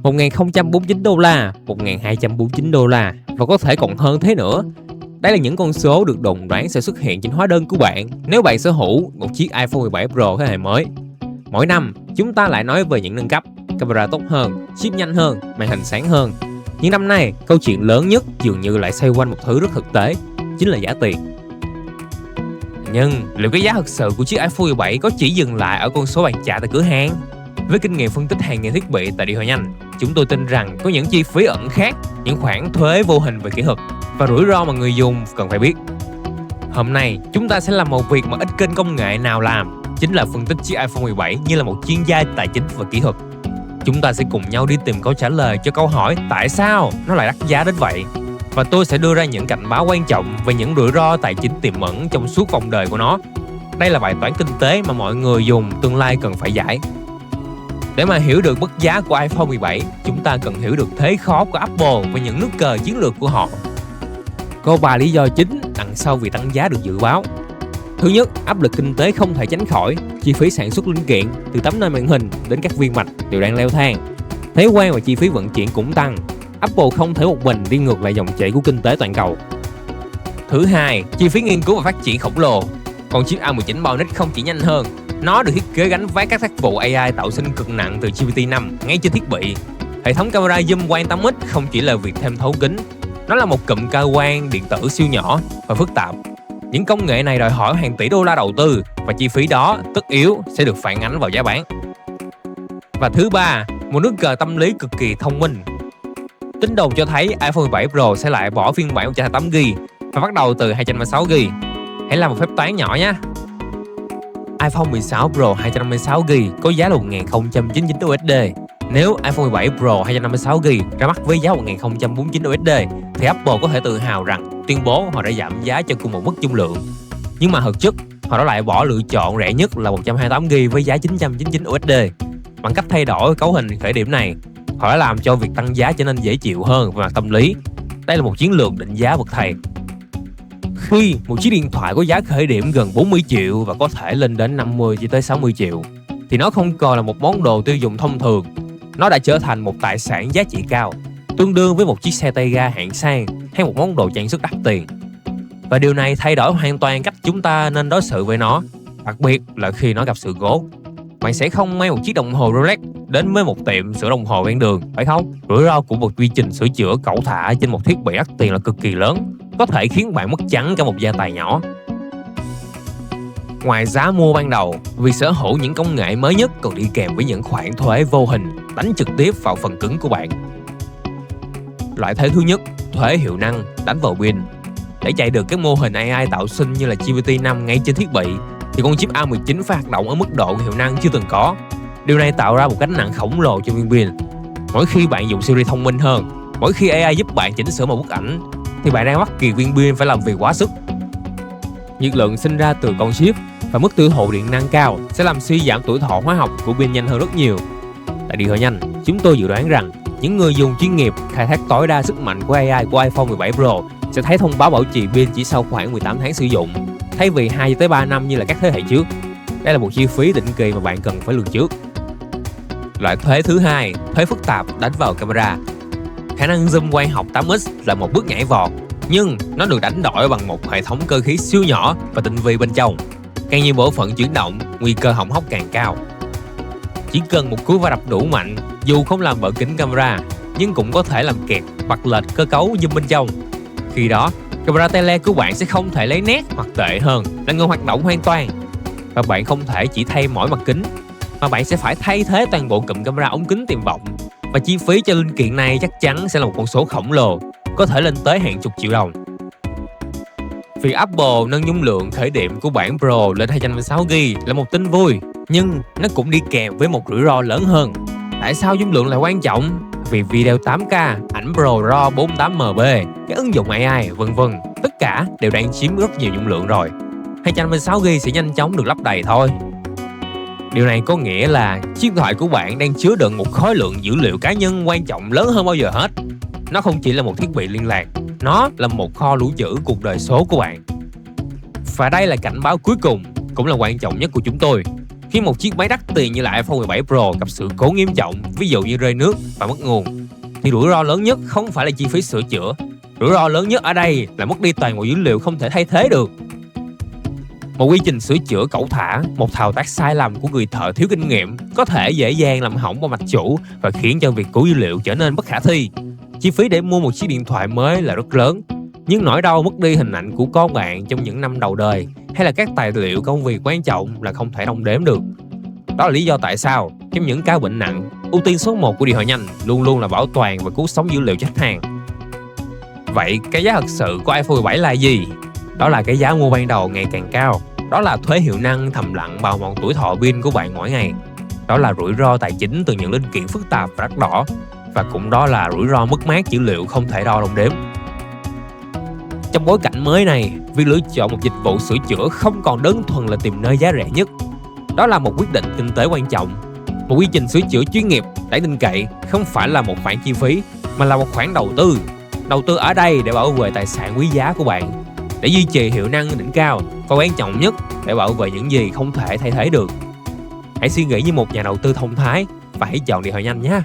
1.049 đô la, 1.249 đô la và có thể còn hơn thế nữa. Đây là những con số được đồn đoán sẽ xuất hiện trên hóa đơn của bạn nếu bạn sở hữu một chiếc iPhone 17 Pro thế hệ mới. Mỗi năm, chúng ta lại nói về những nâng cấp, camera tốt hơn, chip nhanh hơn, màn hình sáng hơn. Nhưng năm nay, câu chuyện lớn nhất dường như lại xoay quanh một thứ rất thực tế, chính là giá tiền. Nhưng liệu cái giá thực sự của chiếc iPhone 17 có chỉ dừng lại ở con số bạn trả tại cửa hàng? Với kinh nghiệm phân tích hàng nghìn thiết bị tại Điện thoại nhanh, chúng tôi tin rằng có những chi phí ẩn khác, những khoản thuế vô hình về kỹ thuật và rủi ro mà người dùng cần phải biết. Hôm nay, chúng ta sẽ làm một việc mà ít kênh công nghệ nào làm, chính là phân tích chiếc iPhone 17 như là một chuyên gia tài chính và kỹ thuật. Chúng ta sẽ cùng nhau đi tìm câu trả lời cho câu hỏi tại sao nó lại đắt giá đến vậy. Và tôi sẽ đưa ra những cảnh báo quan trọng về những rủi ro tài chính tiềm ẩn trong suốt vòng đời của nó. Đây là bài toán kinh tế mà mọi người dùng tương lai cần phải giải. Để mà hiểu được mức giá của iPhone 17, chúng ta cần hiểu được thế khó của Apple và những nút cờ chiến lược của họ. Có 3 lý do chính đằng sau việc tăng giá được dự báo. Thứ nhất, áp lực kinh tế không thể tránh khỏi. Chi phí sản xuất linh kiện từ tấm nền màn hình đến các viên mạch đều đang leo thang. Thuế quan và chi phí vận chuyển cũng tăng. Apple không thể một mình đi ngược lại dòng chảy của kinh tế toàn cầu. Thứ hai, chi phí nghiên cứu và phát triển khổng lồ. Còn chiếc A19 Bionic không chỉ nhanh hơn, nó được thiết kế gánh vác các tác vụ AI tạo sinh cực nặng từ GPT-5 ngay trên thiết bị. Hệ thống camera zoom quang 8x không chỉ là việc thêm thấu kính, nó là một cụm cao quang điện tử siêu nhỏ và phức tạp. Những công nghệ này đòi hỏi hàng tỷ đô la đầu tư và chi phí đó tất yếu sẽ được phản ánh vào giá bán. Và thứ ba, một nút cờ tâm lý cực kỳ thông minh. Tin đồn cho thấy iPhone 17 Pro sẽ lại bỏ phiên bản 128GB và bắt đầu từ 256GB. Hãy làm một phép toán nhỏ nhé. iPhone 16 Pro 256GB có giá là 1.099 USD. Nếu iPhone 17 Pro 256GB ra mắt với giá 1.049 USD thì Apple có thể tự hào rằng tuyên bố họ đã giảm giá cho cùng một mức dung lượng. Nhưng mà thực chất, họ đã lại bỏ lựa chọn rẻ nhất là 128GB với giá 999 USD. Bằng cách thay đổi cấu hình khởi điểm này, họ đã làm cho việc tăng giá trở nên dễ chịu hơn về mặt tâm lý. Đây là một chiến lược định giá bậc thầy. Khi một chiếc điện thoại có giá khởi điểm gần 40 triệu và có thể lên đến 50 cho tới 60 triệu thì nó không còn là một món đồ tiêu dùng thông thường. Nó đã trở thành một tài sản giá trị cao, tương đương với một chiếc xe tay ga hạng sang hay một món đồ trang sức đắt tiền. Và điều này thay đổi hoàn toàn cách chúng ta nên đối xử với nó, đặc biệt là khi nó gặp sự cố. Bạn sẽ không mang một chiếc đồng hồ Rolex đến với một tiệm sửa đồng hồ ven đường, phải không? Rủi ro của một quy trình sửa chữa cẩu thả trên một thiết bị đắt tiền là cực kỳ lớn, có thể khiến bạn mất trắng cả một gia tài nhỏ. Ngoài giá mua ban đầu, việc sở hữu những công nghệ mới nhất còn đi kèm với những khoản thuế vô hình đánh trực tiếp vào phần cứng của bạn. Loại thuế thứ nhất, thuế hiệu năng đánh vào pin. Để chạy được các mô hình AI tạo sinh như là GPT-5 ngay trên thiết bị thì con chip A19 phải hoạt động ở mức độ hiệu năng chưa từng có. Điều này tạo ra một gánh nặng khổng lồ cho viên pin. Mỗi khi bạn dùng Siri thông minh hơn, mỗi khi AI giúp bạn chỉnh sửa một bức ảnh thì bạn đang bắt kịp viên pin phải làm việc quá sức. Nhiệt lượng sinh ra từ con chip và mức tiêu thụ điện năng cao sẽ làm suy giảm tuổi thọ hóa học của pin nhanh hơn rất nhiều. Tại Điện thoại nhanh, chúng tôi dự đoán rằng những người dùng chuyên nghiệp khai thác tối đa sức mạnh của AI của iPhone 17 Pro sẽ thấy thông báo bảo trì pin chỉ sau khoảng 18 tháng sử dụng, thay vì 2 tới 3 năm như là các thế hệ trước. Đây là một chi phí định kỳ mà bạn cần phải lường trước. Loại thuế thứ hai, thuế phức tạp đánh vào camera. Khả năng zoom quang học 8x là một bước nhảy vọt, nhưng nó được đánh đổi bằng một hệ thống cơ khí siêu nhỏ và tinh vi bên trong. Càng nhiều bộ phận chuyển động, nguy cơ hỏng hóc càng cao. Chỉ cần một cú va đập đủ mạnh, dù không làm vỡ kính camera, nhưng cũng có thể làm kẹt hoặc lệch cơ cấu zoom bên trong. Khi đó, camera tele của bạn sẽ không thể lấy nét hoặc tệ hơn là ngừng hoạt động hoàn toàn. Và bạn không thể chỉ thay mỗi mặt kính, mà bạn sẽ phải thay thế toàn bộ cụm camera ống kính tiềm vọng. Và chi phí cho linh kiện này chắc chắn sẽ là một con số khổng lồ, có thể lên tới hàng chục triệu đồng. Việc Apple nâng dung lượng khởi điểm của bản Pro lên 256GB là một tin vui, nhưng nó cũng đi kèm với một rủi ro lớn hơn. Tại sao dung lượng lại quan trọng? Vì video 8K, ảnh Pro RAW 48MB, các ứng dụng AI, vân vân, tất cả đều đang chiếm rất nhiều dung lượng rồi. 256GB sẽ nhanh chóng được lắp đầy thôi. Điều này có nghĩa là chiếc điện thoại của bạn đang chứa đựng một khối lượng dữ liệu cá nhân quan trọng lớn hơn bao giờ hết. Nó không chỉ là một thiết bị liên lạc, nó là một kho lưu trữ cuộc đời số của bạn. Và đây là cảnh báo cuối cùng, cũng là quan trọng nhất của chúng tôi. Khi một chiếc máy đắt tiền như là iPhone 17 Pro gặp sự cố nghiêm trọng, ví dụ như rơi nước và mất nguồn, thì rủi ro lớn nhất không phải là chi phí sửa chữa. Rủi ro lớn nhất ở đây là mất đi toàn bộ dữ liệu không thể thay thế được. Một quy trình sửa chữa cẩu thả, một thao tác sai lầm của người thợ thiếu kinh nghiệm có thể dễ dàng làm hỏng bộ mạch chủ và khiến cho việc cứu dữ liệu trở nên bất khả thi. Chi phí để mua một chiếc điện thoại mới là rất lớn, nhưng nỗi đau mất đi hình ảnh của con bạn trong những năm đầu đời hay là các tài liệu công việc quan trọng là không thể đong đếm được. Đó là lý do tại sao trong những ca bệnh nặng, ưu tiên số 1 của điện thoại nhanh luôn luôn là bảo toàn và cứu sống dữ liệu cho khách hàng. Vậy cái giá thật sự của iPhone 17 là gì? Đó là cái giá mua ban đầu ngày càng cao. Đó là thuế hiệu năng thầm lặng bào mòn tuổi thọ pin của bạn mỗi ngày. Đó là rủi ro tài chính từ những linh kiện phức tạp và đắt đỏ. Và cũng đó là rủi ro mất mát dữ liệu không thể đo đong đếm. Trong bối cảnh mới này, việc lựa chọn một dịch vụ sửa chữa không còn đơn thuần là tìm nơi giá rẻ nhất. Đó là một quyết định kinh tế quan trọng. Một quy trình sửa chữa chuyên nghiệp, đáng tin cậy không phải là một khoản chi phí mà là một khoản đầu tư. Đầu tư ở đây để bảo vệ tài sản quý giá của bạn, để duy trì hiệu năng đỉnh cao và quan trọng nhất, để bảo vệ những gì không thể thay thế được. Hãy suy nghĩ như một nhà đầu tư thông thái và hãy chọn điện thoại nhanh nhé.